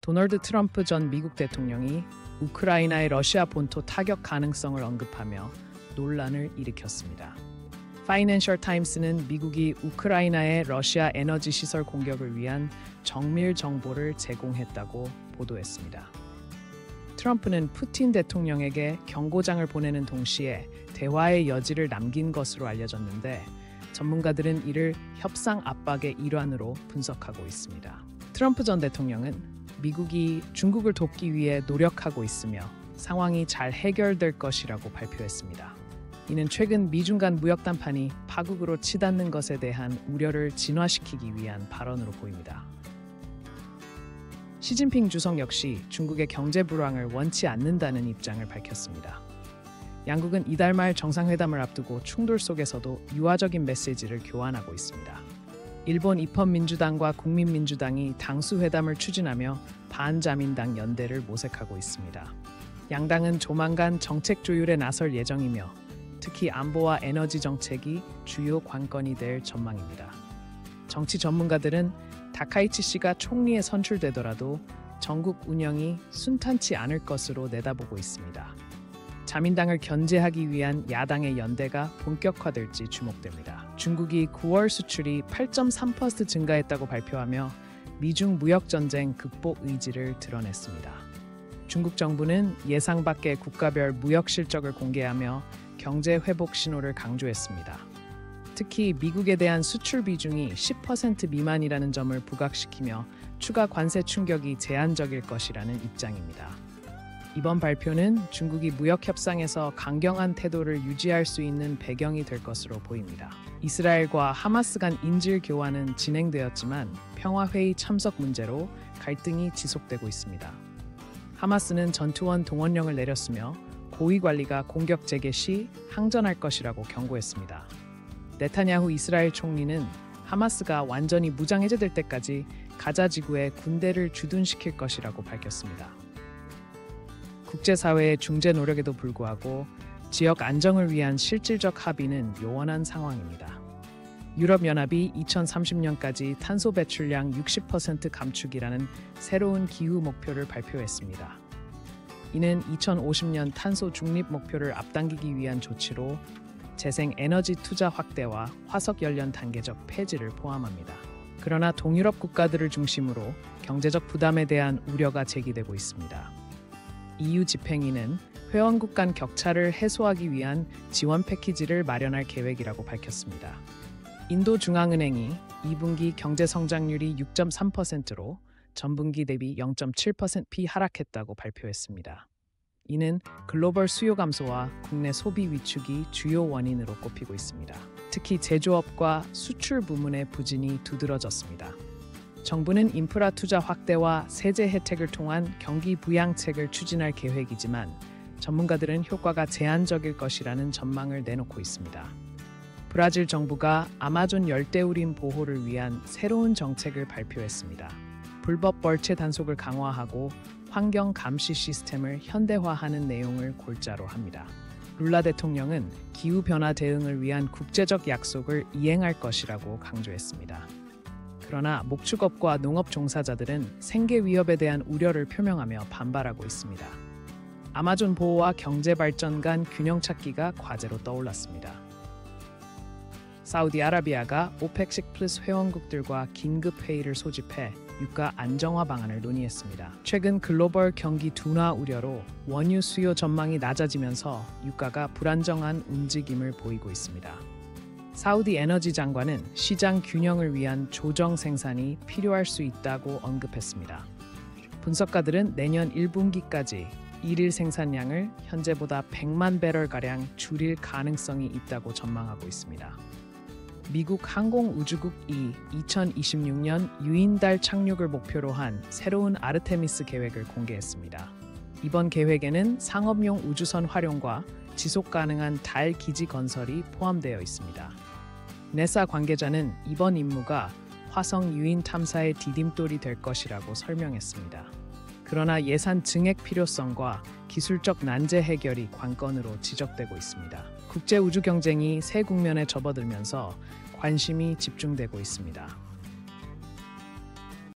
도널드 트럼프 전 미국 대통령이 우크라이나의 러시아 본토 타격 가능성을 언급하며 논란을 일으켰습니다. 파이낸셜 타임스는 미국이 우크라이나의 러시아 에너지 시설 공격을 위한 정밀 정보를 제공했다고 보도했습니다. 트럼프는 푸틴 대통령에게 경고장을 보내는 동시에 대화의 여지를 남긴 것으로 알려졌는데 전문가들은 이를 협상 압박의 일환으로 분석하고 있습니다. 트럼프 전 대통령은 미국이 중국을 돕기 위해 노력하고 있으며 상황이 잘 해결될 것이라고 발표했습니다. 이는 최근 미중 간 무역 담판이 파국으로 치닫는 것에 대한 우려를 진화시키기 위한 발언으로 보입니다. 시진핑 주석 역시 중국의 경제 불황을 원치 않는다는 입장을 밝혔습니다. 양국은 이달 말 정상회담을 앞두고 충돌 속에서도 유화적인 메시지를 교환하고 있습니다. 일본 입헌민주당과 국민민주당이 당수회담을 추진하며 반자민당 연대를 모색하고 있습니다. 양당은 조만간 정책 조율에 나설 예정이며 특히 안보와 에너지 정책이 주요 관건이 될 전망입니다. 정치 전문가들은 다카이치 씨가 총리에 선출되더라도 전국 운영이 순탄치 않을 것으로 내다보고 있습니다. 자민당을 견제하기 위한 야당의 연대가 본격화될지 주목됩니다. 중국이 9월 수출이 8.3% 증가했다고 발표하며 미중 무역 전쟁 극복 의지를 드러냈습니다. 중국 정부는 예상 밖의 국가별 무역 실적을 공개하며 경제 회복 신호를 강조했습니다. 특히 미국에 대한 수출 비중이 10% 미만이라는 점을 부각시키며 추가 관세 충격이 제한적일 것이라는 입장입니다. 이번 발표는 중국이 무역 협상에서 강경한 태도를 유지할 수 있는 배경이 될 것으로 보입니다. 이스라엘과 하마스 간 인질 교환은 진행되었지만 평화회의 참석 문제로 갈등이 지속되고 있습니다. 하마스는 전투원 동원령을 내렸으며 고위 관리가 공격 재개 시 항전할 것이라고 경고했습니다. 네타냐후 이스라엘 총리는 하마스가 완전히 무장 해제될 때까지 가자 지구에 군대를 주둔시킬 것이라고 밝혔습니다. 국제사회의 중재 노력에도 불구하고 지역 안정을 위한 실질적 합의는 요원한 상황입니다. 유럽연합이 2030년까지 탄소 배출량 60% 감축이라는 새로운 기후 목표를 발표했습니다. 이는 2050년 탄소 중립 목표를 앞당기기 위한 조치로 재생 에너지 투자 확대와 화석 연료 단계적 폐지를 포함합니다. 그러나 동유럽 국가들을 중심으로 경제적 부담에 대한 우려가 제기되고 있습니다. EU 집행위는 회원국 간 격차를 해소하기 위한 지원 패키지를 마련할 계획이라고 밝혔습니다. 인도 중앙은행이 2분기 경제 성장률이 6.3%로 전분기 대비 0.7% 하락했다고 발표했습니다. 이는 글로벌 수요 감소와 국내 소비 위축이 주요 원인으로 꼽히고 있습니다. 특히 제조업과 수출 부문의 부진이 두드러졌습니다. 정부는 인프라 투자 확대와 세제 혜택을 통한 경기 부양책을 추진할 계획이지만 전문가들은 효과가 제한적일 것이라는 전망을 내놓고 있습니다. 브라질 정부가 아마존 열대우림 보호를 위한 새로운 정책을 발표했습니다. 불법 벌채 단속을 강화하고 환경 감시 시스템을 현대화하는 내용을 골자로 합니다. 룰라 대통령은 기후변화 대응을 위한 국제적 약속을 이행할 것이라고 강조했습니다. 그러나 목축업과 농업 종사자들은 생계 위협에 대한 우려를 표명하며 반발하고 있습니다. 아마존 보호와 경제 발전 간 균형 찾기가 과제로 떠올랐습니다. 사우디아라비아가 오펙식 플러스 회원국들과 긴급 회의를 소집해 유가 안정화 방안을 논의했습니다. 최근 글로벌 경기 둔화 우려로 원유 수요 전망이 낮아지면서 유가가 불안정한 움직임을 보이고 있습니다. 사우디 에너지 장관은 시장 균형을 위한 조정 생산이 필요할 수 있다고 언급했습니다. 분석가들은 내년 1분기까지 일일 생산량을 현재보다 100만 배럴가량 줄일 가능성이 있다고 전망하고 있습니다. 미국 항공우주국이 2026년 유인달 착륙을 목표로 한 새로운 아르테미스 계획을 공개했습니다. 이번 계획에는 상업용 우주선 활용과 지속 가능한 달 기지 건설이 포함되어 있습니다. 네사 관계자는 이번 임무가 화성 유인 탐사의 디딤돌이 될 것이라고 설명했습니다. 그러나 예산 증액 필요성과 기술적 난제 해결이 관건으로 지적되고 있습니다. 국제 우주 경쟁이 새 국면에 접어들면서 관심이 집중되고 있습니다.